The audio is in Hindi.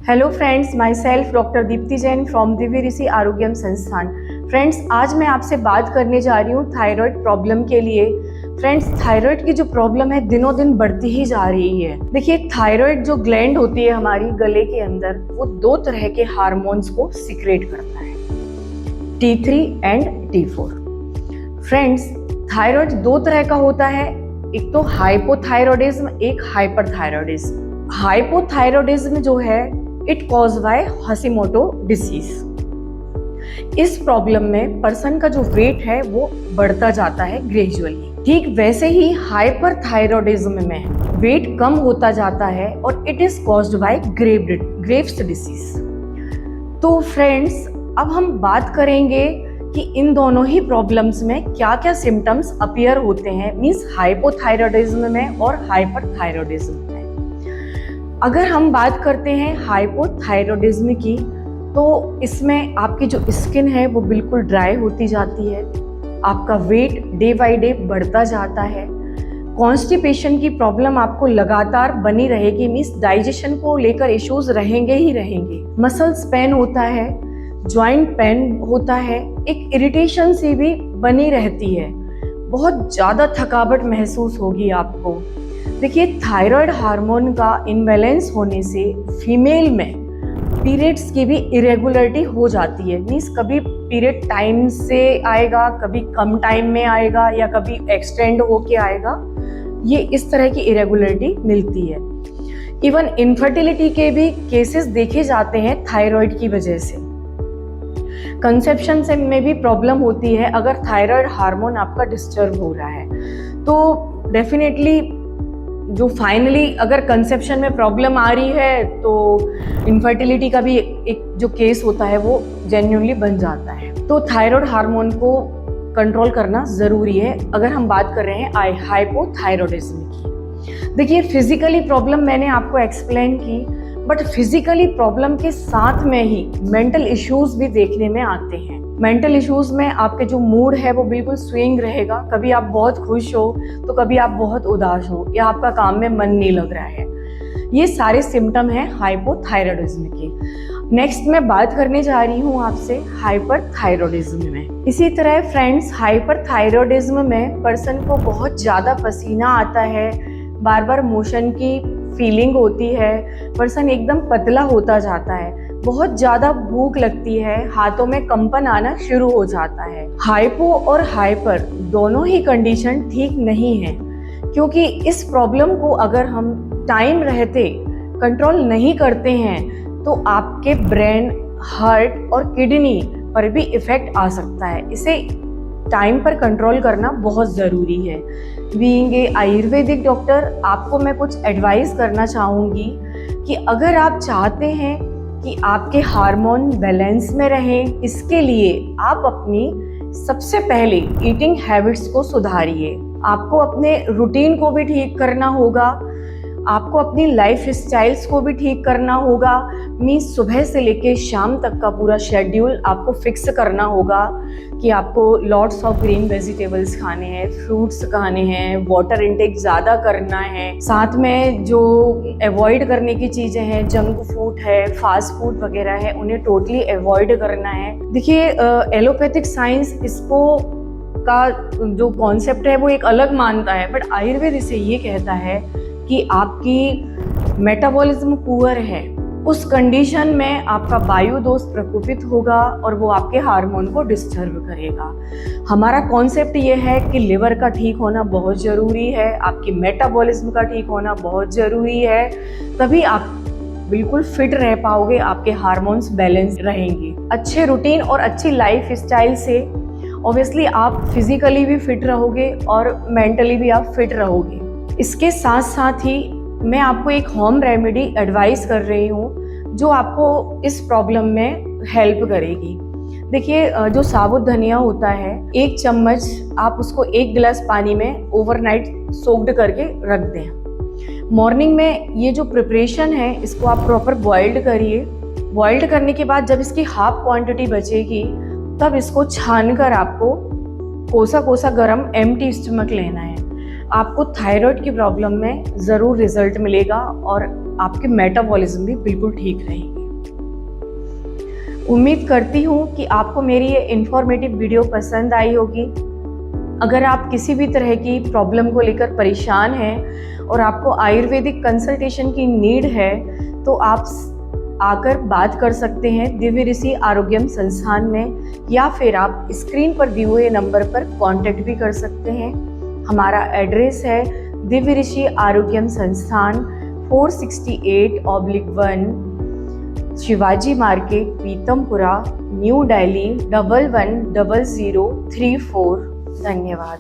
Hello friends, my self doctor Deepti Jain from Divya ऋषि आरोग्यम संस्थान। फ्रेंड्स, आज मैं आपसे बात करने जा रही हूँ थायराइड प्रॉब्लम के लिए। फ्रेंड्स, थायराइड की जो प्रॉब्लम है दिनों दिन बढ़ती ही जा रही है। देखिए, थायराइड जो ग्लैंड होती है हमारी गले के अंदर, वो दो तरह के हार्मोन्स को सिक्रेट करता है, T3 and T4। Friends, thyroid दो तरह का होता है, एक तो हाइपोथायरॉयडिज्म, एक हाइपरथायरॉयडिज्म। हाइपोथायरॉयडिज्म जो है इट कॉज बाय हशीमोटो डिसीज। इस प्रॉब्लम में पर्सन का जो वेट है वो बढ़ता जाता है ग्रेजुअली। ठीक वैसे ही हाइपरथायरॉयडिज्म में वेट कम होता जाता है और it is caused by Graves disease. तो फ्रेंड्स, अब हम बात करेंगे कि इन दोनों ही प्रॉब्लम्स में क्या क्या सिम्टम्स अपीयर होते हैं, मींस हाइपोथायरॉयडिज्म में और हाइपरथायरॉयडिज्म में। अगर हम बात करते हैं हाइपोथायरॉयडिज्म की, तो इसमें आपकी जो स्किन है वो बिल्कुल ड्राई होती जाती है, आपका वेट डे बाय डे बढ़ता जाता है, कॉन्स्टिपेशन की प्रॉब्लम आपको लगातार बनी रहेगी, मींस डाइजेशन को लेकर इश्यूज रहेंगे ही रहेंगे। मसल्स पेन होता है, जॉइंट पेन होता है, एक इरिटेशन सी भी बनी रहती है, बहुत ज़्यादा थकावट महसूस होगी आपको। देखिए, थायराइड हार्मोन का इम्बैलेंस होने से फीमेल में पीरियड्स की भी इरेगुलरिटी हो जाती है, मीन्स कभी पीरियड टाइम से आएगा, कभी कम टाइम में आएगा या कभी एक्सटेंड होके आएगा। ये इस तरह की इरेगुलरिटी मिलती है। इवन इनफर्टिलिटी के भी केसेस देखे जाते हैं थायराइड की वजह से। कंसेप्शन से में भी प्रॉब्लम होती है अगर थायराइड हार्मोन आपका डिस्टर्ब हो रहा है, तो डेफिनेटली जो फाइनली अगर कंसेप्शन में प्रॉब्लम आ रही है तो इनफर्टिलिटी का भी एक जो केस होता है वो जेन्युइनली बन जाता है। तो थायराइड हार्मोन को कंट्रोल करना ज़रूरी है अगर हम बात कर रहे हैं हाइपोथायरॉयडिज्म की। देखिए, फिजिकली प्रॉब्लम मैंने आपको एक्सप्लेन की, बट फिजिकली प्रॉब्लम के साथ में ही मेंटल इश्यूज भी देखने में आते हैं। मेंटल इश्यूज में आपके जो मूड है वो बिल्कुल स्विंग रहेगा, कभी आप बहुत खुश हो तो कभी आप बहुत उदास हो या आपका काम में मन नहीं लग रहा है। ये सारे सिम्टम हैं हाइपोथायरॉयडिज्म के। नेक्स्ट मैं बात करने जा रही हूँ आपसे हाइपरथायरॉयडिज्म में। इसी तरह फ्रेंड्स, हाइपरथायरॉयडिज्म में पर्सन को बहुत ज़्यादा पसीना आता है, बार बार मोशन की फीलिंग होती है, पर्सन एकदम पतला होता जाता है, बहुत ज़्यादा भूख लगती है, हाथों में कंपन आना शुरू हो जाता है। हाइपो और हाइपर दोनों ही कंडीशन ठीक नहीं है, क्योंकि इस प्रॉब्लम को अगर हम टाइम रहते कंट्रोल नहीं करते हैं तो आपके ब्रेन, हार्ट और किडनी पर भी इफेक्ट आ सकता है। इसे टाइम पर कंट्रोल करना बहुत ज़रूरी है। बीइंग ए आयुर्वेदिक डॉक्टर, आपको मैं कुछ एडवाइस करना चाहूँगी कि अगर आप चाहते हैं कि आपके हार्मोन बैलेंस में रहें, इसके लिए आप अपनी सबसे पहले ईटिंग हैबिट्स को सुधारिए। आपको अपने रूटीन को भी ठीक करना होगा, आपको अपनी लाइफ स्टाइल्स को भी ठीक करना होगा, मीन्स सुबह से लेके शाम तक का पूरा शेड्यूल आपको फिक्स करना होगा कि आपको लॉट्स ऑफ ग्रीन वेजिटेबल्स खाने हैं, फ्रूट्स खाने हैं, वाटर इंटेक ज़्यादा करना है, साथ में जो अवॉइड करने की चीज़ें हैं, जंक फूड है, फास्ट फूड वगैरह है, उन्हें टोटली अवॉइड करना है। देखिए, एलोपैथिक साइंस इसको का जो कॉन्सेप्ट है वो एक अलग मानता है, बट आयुर्वेद इसे ये कहता है कि आपकी मेटाबॉलिज्म पुअर है, उस कंडीशन में आपका वायु दोष प्रकोपित होगा और वो आपके हार्मोन को डिस्टर्ब करेगा। हमारा कॉन्सेप्ट ये है कि लिवर का ठीक होना बहुत ज़रूरी है, आपकी मेटाबॉलिज्म का ठीक होना बहुत ज़रूरी है, तभी आप बिल्कुल फिट रह पाओगे, आपके हार्मोन्स बैलेंस रहेंगे। अच्छे रूटीन और अच्छी लाइफ स्टाइल से ऑब्वियसली आप फिजिकली भी फिट रहोगे और मेंटली भी आप फिट रहोगे। इसके साथ साथ ही मैं आपको एक होम रेमेडी एडवाइस कर रही हूँ जो आपको इस प्रॉब्लम में हेल्प करेगी। देखिए, जो साबुत धनिया होता है, 1 चम्मच आप उसको 1 गिलास पानी में ओवरनाइट सोक्ड करके रख दें। मॉर्निंग में ये जो प्रिपरेशन है इसको आप प्रॉपर बॉइल्ड करिए। बॉइल्ड करने के बाद जब इसकी हाफ क्वांटिटी बचेगी तब इसको छान कर आपको कोसा कोसा गरम एम्प्टी स्टमक लेना है। आपको थायराइड की प्रॉब्लम में ज़रूर रिजल्ट मिलेगा और आपके मेटाबॉलिज्म भी बिल्कुल ठीक रहेंगे। उम्मीद करती हूँ कि आपको मेरी ये इन्फॉर्मेटिव वीडियो पसंद आई होगी। अगर आप किसी भी तरह की प्रॉब्लम को लेकर परेशान हैं और आपको आयुर्वेदिक कंसल्टेशन की नीड है तो आप आकर बात कर सकते हैं दिव्य ऋषि आरोग्यम संस्थान में, या फिर आप स्क्रीन पर दिए हुए नंबर पर कांटेक्ट भी कर सकते हैं। हमारा एड्रेस है दिव्य ऋषि आरोग्यम संस्थान 468/1 शिवाजी मार्केट, पीतमपुरा, न्यू दिल्ली 110034। धन्यवाद।